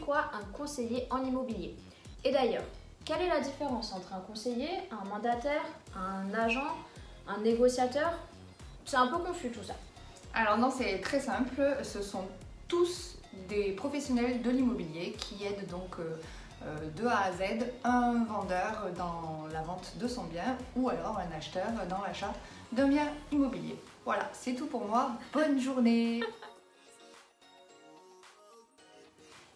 quoi un conseiller en immobilier? Et d'ailleurs, quelle est la différence entre un conseiller, un mandataire, un agent, un négociateur? C'est un peu confus tout ça. Alors non, c'est très simple, ce sont tous des professionnels de l'immobilier qui aident donc de A à Z un vendeur dans la vente de son bien ou alors un acheteur dans l'achat d'un bien immobilier. Voilà, c'est tout pour moi. Bonne journée.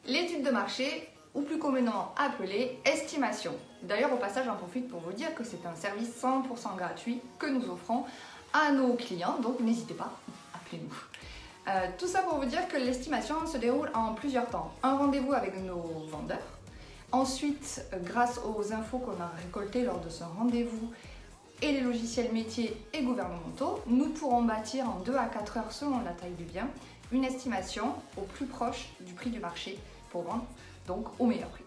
L'étude de marché, ou plus communément appelée estimation. D'ailleurs, au passage, j'en profite pour vous dire que c'est un service 100% gratuit que nous offrons à nos clients, donc n'hésitez pas, appelez-nous. Tout ça pour vous dire que l'estimation se déroule en plusieurs temps. Un rendez-vous avec nos vendeurs. Ensuite, grâce aux infos qu'on a récoltées lors de ce rendez-vous et les logiciels métiers et gouvernementaux, nous pourrons bâtir en 2 à 4 heures selon la taille du bien une estimation au plus proche du prix du marché pour vendre donc au meilleur prix.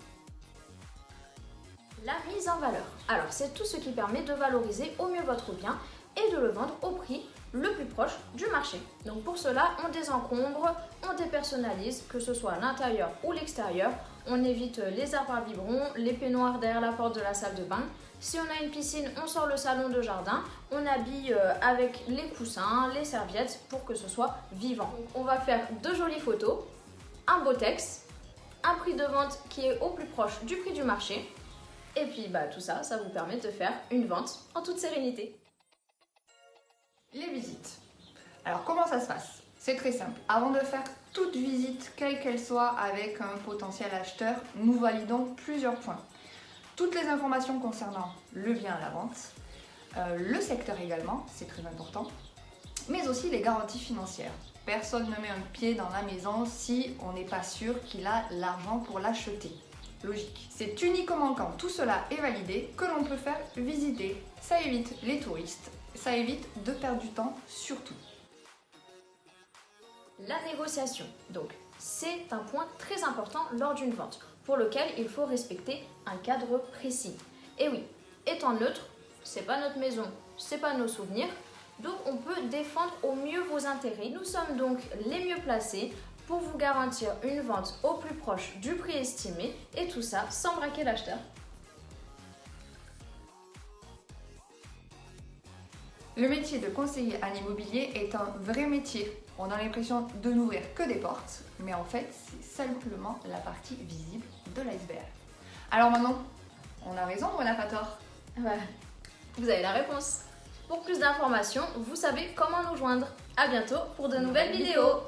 La mise en valeur. Alors, c'est tout ce qui permet de valoriser au mieux votre bien et de le vendre au prix le plus proche du marché. Donc pour cela, on désencombre, on dépersonnalise, que ce soit l'intérieur ou l'extérieur. On évite les arbres à biberons, les peignoirs derrière la porte de la salle de bain. Si on a une piscine, on sort le salon de jardin. On habille avec les coussins, les serviettes pour que ce soit vivant. Donc on va faire 2 jolies photos, un beau texte, un prix de vente qui est au plus proche du prix du marché. Et puis tout ça, ça vous permet de faire une vente en toute sérénité. Les visites. Alors comment ça se passe? C'est très simple. Avant de faire toute visite, quelle qu'elle soit, avec un potentiel acheteur, nous validons plusieurs points. Toutes les informations concernant le bien à la vente, le secteur également, c'est très important, mais aussi les garanties financières. Personne ne met un pied dans la maison si on n'est pas sûr qu'il a l'argent pour l'acheter. Logique. C'est uniquement quand tout cela est validé que l'on peut faire visiter. Ça évite les touristes, ça évite de perdre du temps surtout. La négociation, donc, c'est un point très important lors d'une vente, pour lequel il faut respecter un cadre précis. Et oui, étant neutre, c'est pas notre maison, c'est pas nos souvenirs, donc on peut défendre au mieux vos intérêts. Nous sommes donc les mieux placés pour vous garantir une vente au plus proche du prix estimé, et tout ça sans braquer l'acheteur. Le métier de conseiller en immobilier est un vrai métier. On a l'impression de n'ouvrir que des portes, mais en fait, c'est simplement la partie visible de l'iceberg. Alors maintenant, on a raison ou on n'a pas tort? Vous avez la réponse. Pour plus d'informations, vous savez comment nous joindre. À bientôt pour de nouvelles vidéos.